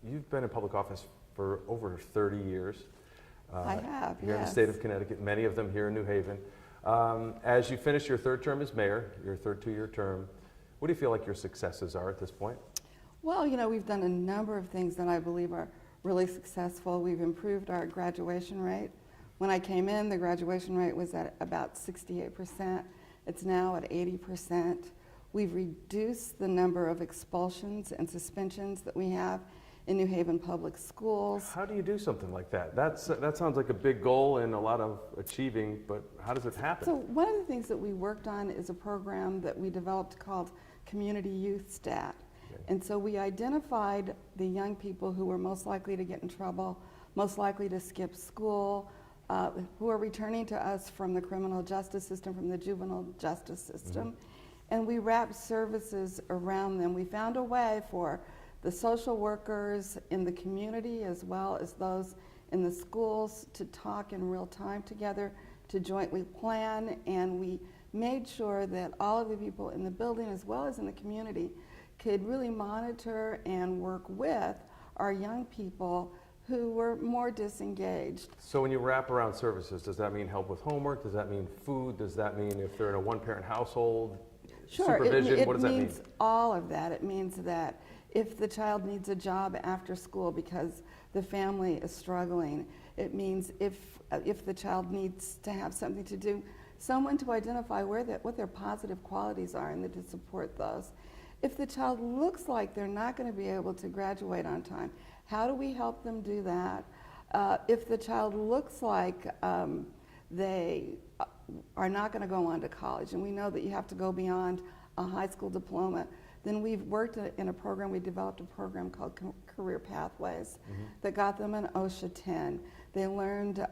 you've been in public office for over 30 years. I have, Here in the yes. state of Connecticut, many of them here in New Haven. As you finish your third term as mayor, your third two-year term, what do you feel like your successes are at this point? Well, you know, we've done a number of things that I believe are really successful. We've improved our graduation rate. When I came in, the graduation rate was at about 68%. It's now at 80%. We've reduced the number of expulsions and suspensions that we have in New Haven Public Schools. How do you do something like that? That sounds like a big goal and a lot of achieving, but how does it happen? So one of the things that we worked on is a program that we developed called Community Youth Stat. Okay. And so we identified the young people who were most likely to get in trouble, most likely to skip school, who are returning to us from the criminal justice system, from the juvenile justice system. Mm-hmm. And we wrapped services around them. We found a way for the social workers in the community as well as those in the schools to talk in real time together, to jointly plan, and we made sure that all of the people in the building as well as in the community could really monitor and work with our young people who were more disengaged. So when you wrap around services, does that mean help with homework? Does that mean food? Does that mean if they're in a one-parent household, Sure, supervision? What does that mean? It means all of that. It means that if the child needs a job after school because the family is struggling, it means if the child needs to have something to do, someone to identify what their positive qualities are and then to support those. If the child looks like they're not going to be able to graduate on time, how do we help them do that? If the child looks like they are not going to go on to college, and we know that you have to go beyond a high school diploma, then we've worked in a program, we developed a program called Career Pathways that got them an OSHA 10. They learned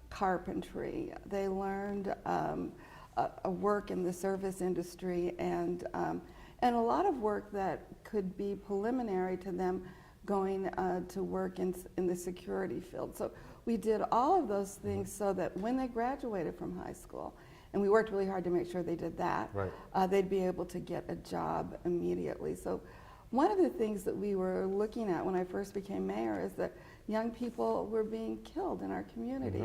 carpentry, they learned a work in the service industry, and a lot of work that could be preliminary to them going to work in the security field. So we did all of those things so that when they graduated from high school, and we worked really hard to make sure they did that, right. They'd be able to get a job immediately. So one of the things that we were looking at when I first became mayor is that young people were being killed in our community.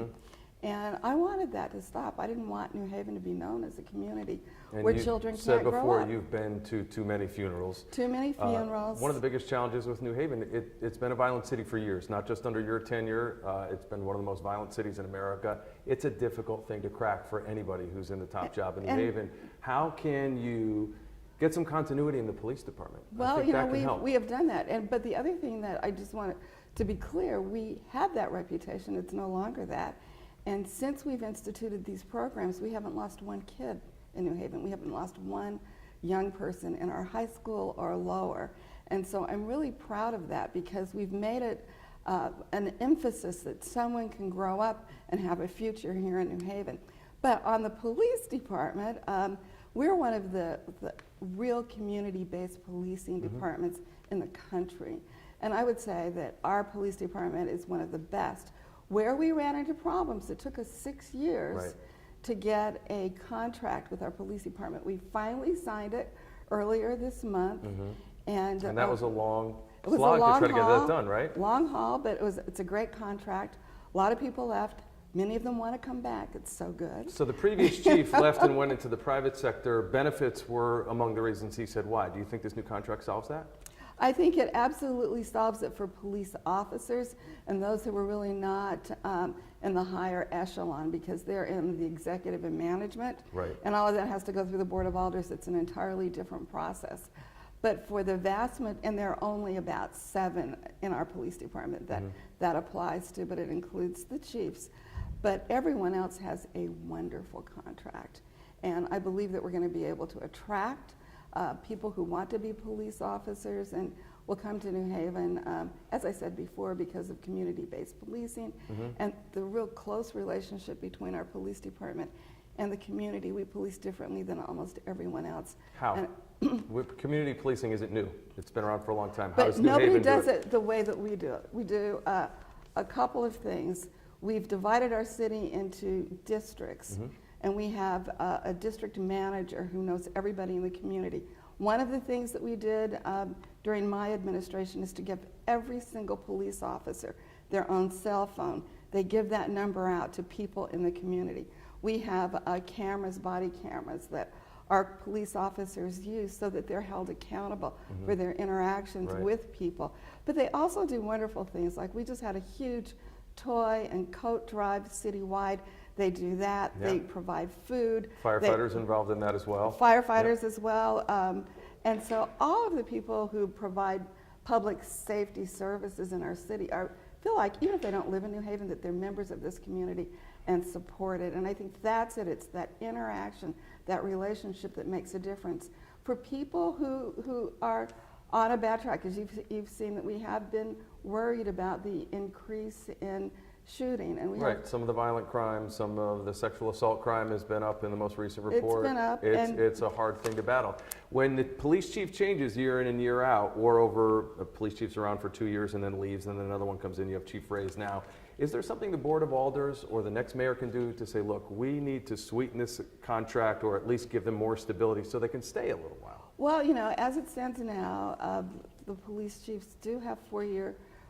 And I wanted that to stop. I didn't want New Haven to be known as a community where children can't grow up. You said before you've been to too many funerals. Too many funerals. One of the biggest challenges with New Haven, it's been a violent city for years, not just under your tenure. It's been one of the most violent cities in America. It's a difficult thing to crack for anybody who's in the top job in New Haven. How can you get some continuity in the police department? Well, you know, we have done that. But the other thing that I just wanted to be clear, we had that reputation. It's no longer that. And since we've instituted these programs, we haven't lost one kid in New Haven. We haven't lost one young person in our high school or lower. And so I'm really proud of that because we've made it an emphasis that someone can grow up and have a future here in New Haven. But on the police department, we're one of the real community-based policing departments in the country. And I would say that our police department is one of the best. Where we ran into problems, it took us 6 years to get a contract with our police department. We finally signed it earlier this month. And that was a long slog to try to get that done, right? Long haul, but it's a great contract. A lot of people left. Many of them want to come back. It's so good. So the previous chief left and went into the private sector. Benefits were among the reasons he said why. Do you think this new contract solves that? I think it absolutely solves it for police officers and those who were really not in the higher echelon because they're in the executive and management. Right. And all of that has to go through the Board of Alders. It's an entirely different process. But for the and there are only about 7 in our police department that applies to, but it includes the chiefs. But everyone else has a wonderful contract. And I believe that we're going to be able to attract people who want to be police officers and will come to New Haven, as I said before, because of community-based policing and the real close relationship between our police department and the community. We police differently than almost everyone else. How? Community policing isn't new. It's been around for a long time. How But does New nobody Haven does do it the way that we do it. We do a couple of things. We've divided our city into districts. And we have a district manager who knows everybody in the community. One of the things that we did during my administration is to give every single police officer their own cell phone. They give that number out to people in the community. We have cameras, body cameras, that our police officers use so that they're held accountable for their interactions with people. But they also do wonderful things, like we just had a huge toy and coat drive citywide. They do that. Yeah. They provide food. Firefighters involved in that as well. Firefighters as well. And so all of the people who provide public safety services in our city feel like, even if they don't live in New Haven, that they're members of this community and support it. And I think that's it. It's that interaction, that relationship that makes a difference. For people who are on a bad track, as you've seen that we have been worried about the increase in shooting. And we Right, some of the violent crimes, some of the sexual assault crime has been up in the most recent report. It's been up. It's a hard thing to battle. When the police chief changes year in and year out, or over, a police chief's around for 2 years and then leaves, and then another one comes in, you have Chief Reyes now. Is there something the Board of Alders or the next mayor can do to say, look, we need to sweeten this contract, or at least give them more stability so they can stay a little while? Well, as it stands now, the police chiefs do have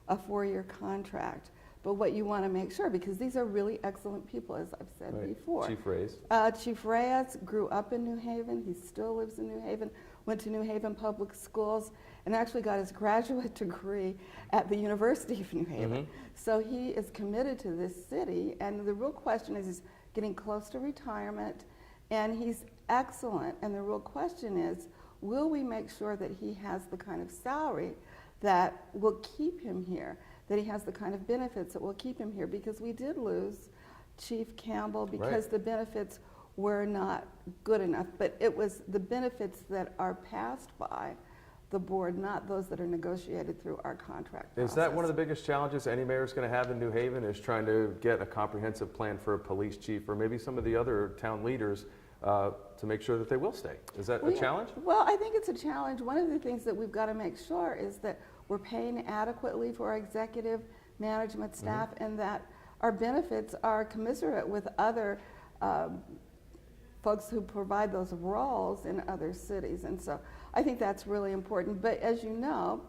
a four-year contract. But what you want to make sure, because these are really excellent people, as I've said before. Chief Reyes. Chief Reyes grew up in New Haven. He still lives in New Haven, went to New Haven Public Schools, and actually got his graduate degree at the University of New Haven. So he is committed to this city, and the real question is, he's getting close to retirement, and he's excellent. And the real question is, will we make sure that he has the kind of salary that will keep him here, that he has the kind of benefits that will keep him here? Because we did lose Chief Campbell because the benefits were not good enough. But it was the benefits that are passed by the board, not those that are negotiated through our contract process. Is that one of the biggest challenges any mayor is going to have in New Haven, is trying to get a comprehensive plan for a police chief, or maybe some of the other town leaders, to make sure that they will stay? Is that a challenge? Well, I think it's a challenge. One of the things that we've got to make sure is that we're paying adequately for our executive management staff, and that our benefits are commensurate with other folks who provide those roles in other cities. And so I think that's really important. But as you know,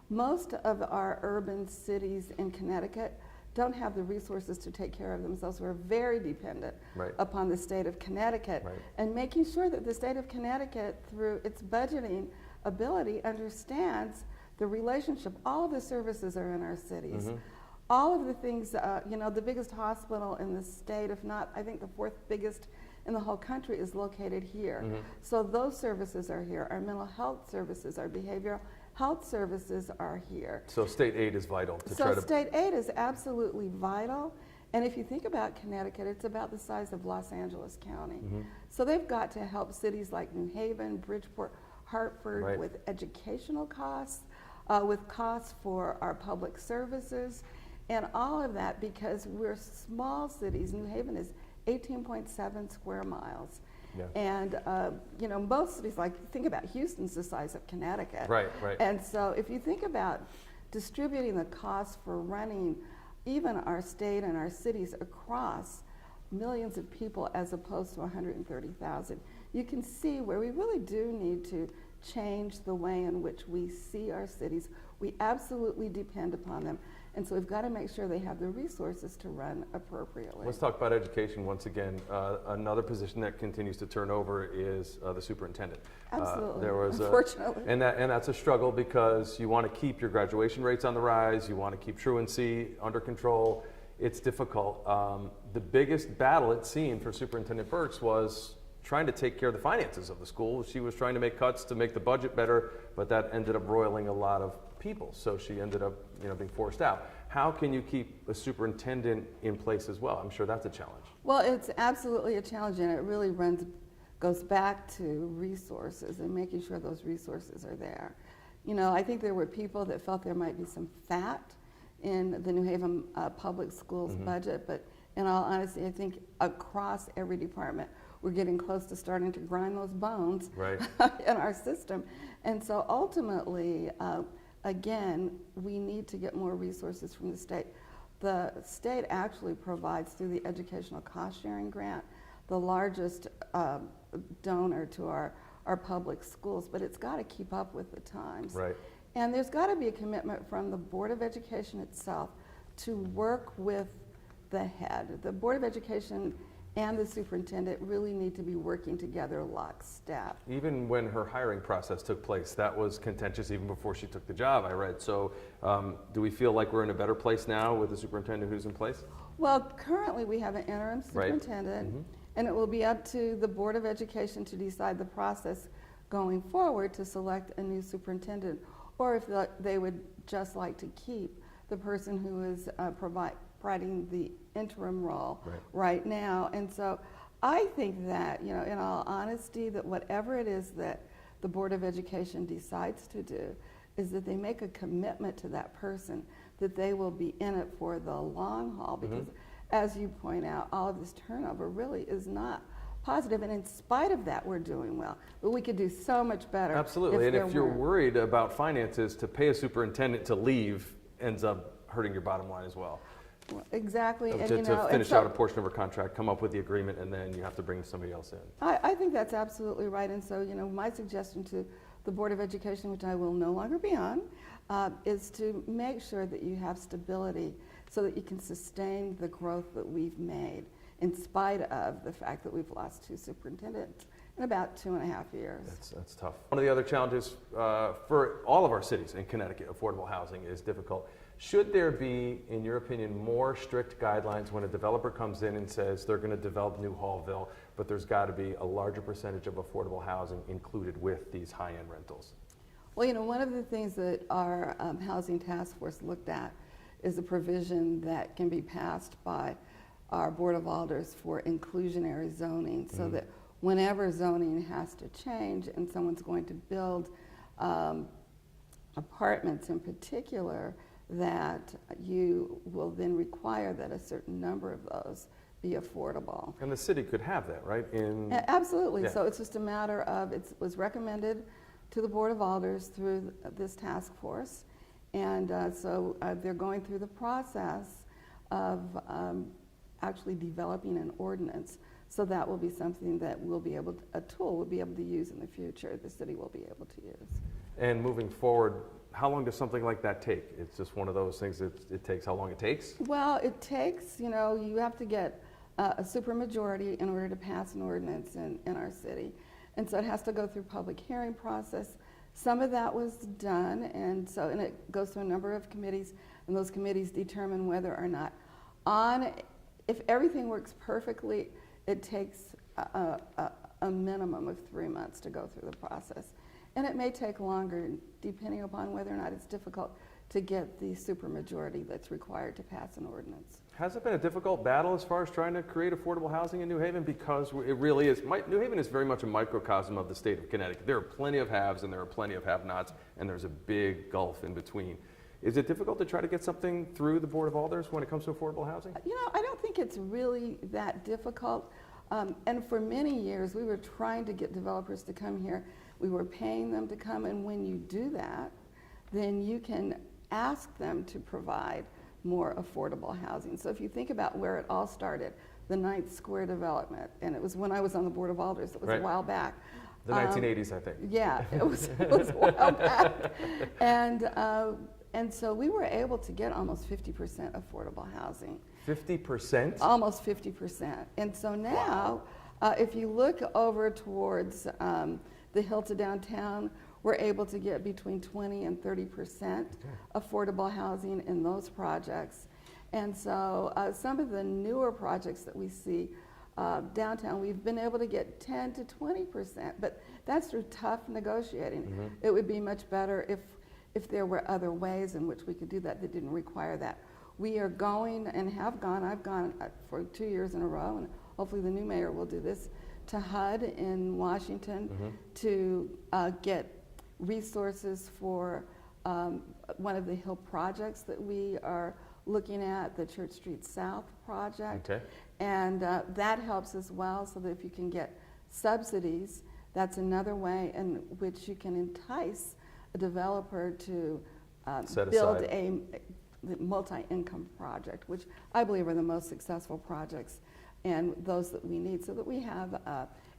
most of our urban cities in Connecticut don't have the resources to take care of themselves. We're very dependent upon the state of Connecticut, and making sure that the state of Connecticut, through its budgeting ability, understands the relationship. All of the services are in our cities. All of the things, the biggest hospital in the state, if not, I think the fourth biggest in the whole country, is located here. So those services are here. Our mental health services, our behavioral health services are here. So state aid is vital to try to... So state aid is absolutely vital. And if you think about Connecticut, it's about the size of Los Angeles County. So they've got to help cities like New Haven, Bridgeport, Hartford with educational costs, with costs for our public services, and all of that, because we're small cities. New Haven is 18.7 square miles. And most cities, like, think about Houston's the size of Connecticut. And so if you think about distributing the costs for running even our state and our cities across millions of people as opposed to 130,000, you can see where we really do need to change the way in which we see our cities. We absolutely depend upon them. And so we've got to make sure they have the resources to run appropriately. Let's talk about education once again. Another position that continues to turn over is the superintendent. Absolutely, unfortunately. And that's a struggle, because you want to keep your graduation rates on the rise, you want to keep truancy under control. It's difficult. The biggest battle, it seemed, for Superintendent Burks was trying to take care of the finances of the school. She was trying to make cuts to make the budget better, but that ended up roiling a lot of people. So she ended up being forced out. How can you keep a superintendent in place as well? I'm sure that's a challenge. Well, it's absolutely a challenge, and it really goes back to resources and making sure those resources are there. I think there were people that felt there might be some fat in the New Haven public schools budget, but in all honesty, I think across every department, we're getting close to starting to grind those bones in our system. And so ultimately, again, we need to get more resources from the state. The state actually provides, through the Educational Cost Sharing Grant, the largest donor to our public schools, but it's got to keep up with the times. And there's got to be a commitment from the Board of Education itself to work with the head. The Board of Education and the superintendent really need to be working together lockstep. Even when her hiring process took place, that was contentious even before she took the job, I read. So do we feel like we're in a better place now with the superintendent who's in place? Well, currently we have an interim superintendent, and it will be up to the Board of Education to decide the process going forward to select a new superintendent, or if they would just like to keep the person who is providing the interim role right now. And so I think that, you know, in all honesty, that whatever it is that the Board of Education decides to do is that they make a commitment to that person, that they will be in it for the long haul, because as you point out, all of this turnover really is not positive, and in spite of that, we're doing well. But we could do so much better. Absolutely, and if you're worried about finances, to pay a superintendent to leave ends up hurting your bottom line as well. Exactly. And, to finish out a portion of her contract, come up with the agreement, and then you have to bring somebody else in. I think that's absolutely right. And so, you know, my suggestion to the Board of Education, which I will no longer be on, is to make sure that you have stability so that you can sustain the growth that we've made in spite of the fact that we've lost 2 superintendents in about 2.5 years. That's tough. One of the other challenges for all of our cities in Connecticut, affordable housing is difficult. Should there be, in your opinion, more strict guidelines when a developer comes in and says they're going to develop New Hallville, but there's got to be a larger percentage of affordable housing included with these high-end rentals? Well, you know, one of the things that our Housing Task Force looked at is a provision that can be passed by our Board of Alders for inclusionary zoning, so that whenever zoning has to change and someone's going to build apartments in particular, that you will then require that a certain number of those be affordable. And the city could have that, right? Absolutely. Yeah. So it's just a matter of, it was recommended to the Board of Alders through this task force, and so they're going through the process of actually developing an ordinance. So that will be something that we'll be able to, a tool we'll be able to use in the future, the city will be able to use. And moving forward, how long does something like that take? It's just one of those things that it takes how long it takes? Well, it takes, you know, you have to get a supermajority in order to pass an ordinance in our city. And so it has to go through public hearing process. Some of that was done, and it goes through a number of committees, and those committees determine whether or not if everything works perfectly, it takes a minimum of 3 months to go through the process. And it may take longer depending upon whether or not it's difficult to get the supermajority that's required to pass an ordinance. Has it been a difficult battle as far as trying to create affordable housing in New Haven? Because it really is. New Haven is very much a microcosm of the state of Connecticut. There are plenty of haves and there are plenty of have-nots, and there's a big gulf in between. Is it difficult to try to get something through the Board of Alders when it comes to affordable housing? You know, I don't think it's really that difficult. And for many years, we were trying to get developers to come here. We were paying them to come, and when you do that, then you can ask them to provide more affordable housing. So if you think about where it all started, the Ninth Square development, and it was when I was on the Board of Alders, it was a while back. The 1980s, I think. Yeah, it was a while back. And so we were able to get almost 50% affordable housing. 50%? Almost 50%. And so now, if you look over towards the hill to downtown, we're able to get between 20 and 30% affordable housing in those projects. And so some of the newer projects that we see downtown, we've been able to get 10 to 20%, but that's through tough negotiating. It would be much better if there were other ways in which we could do that didn't require that. We are going and have gone, I've gone for 2 years in a row, and hopefully the new mayor will do this, to HUD in Washington to get resources for one of the Hill projects that we are looking at, the Church Street South project. Okay. And that helps as well, so that if you can get subsidies, that's another way in which you can entice a developer to build a multi-income project, which I believe are the most successful projects and those that we need, so that we have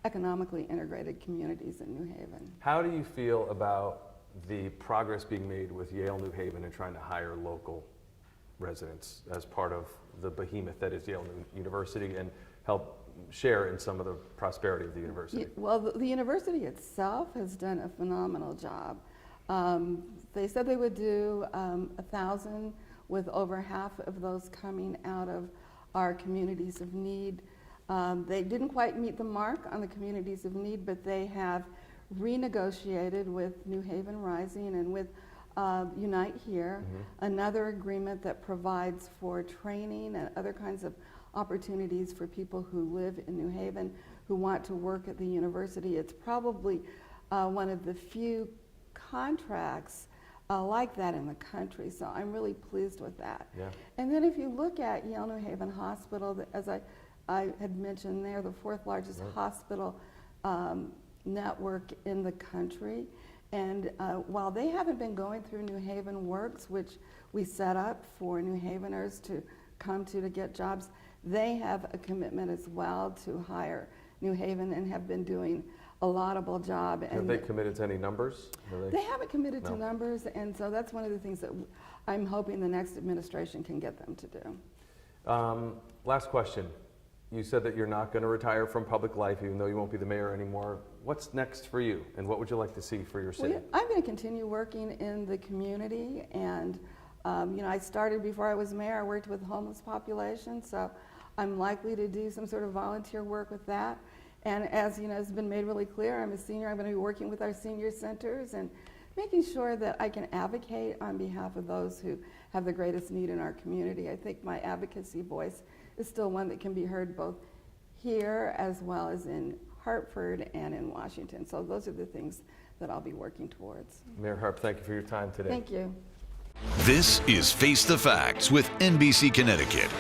economically integrated communities in New Haven. How do you feel about the progress being made with Yale New Haven and trying to hire local residents as part of the behemoth that is Yale University and help share in some of the prosperity of the university? Well, the university itself has done a phenomenal job. They said they would do 1,000, with over half of those coming out of our communities of need. They didn't quite meet the mark on the communities of need, but they have renegotiated with New Haven Rising and with Unite Here, another agreement that provides for training and other kinds of opportunities for people who live in New Haven who want to work at the university. It's probably one of the few contracts like that in the country, so I'm really pleased with that. Yeah. And then if you look at Yale New Haven Hospital, as I had mentioned, they're the 4th largest hospital network in the country. And while they haven't been going through New Haven Works, which we set up for New Haveners to come to get jobs, they have a commitment as well to hire New Haven and have been doing a laudable job. Have they committed to any numbers? They haven't committed No. to numbers, and so that's one of the things that I'm hoping the next administration can get them to do. Last question. You said that you're not going to retire from public life, even though you won't be the mayor anymore. What's next for you, and what would you like to see for your city? Well, I'm going to continue working in the community, and I started before I was mayor. I worked with the homeless population, so I'm likely to do some sort of volunteer work with that. And as has been made really clear, I'm a senior. I'm going to be working with our senior centers and making sure that I can advocate on behalf of those who have the greatest need in our community. I think my advocacy voice is still one that can be heard both here as well as in Hartford and in Washington. So those are the things that I'll be working towards. Mayor Harp, thank you for your time today. Thank you. This is Face the Facts with NBC Connecticut.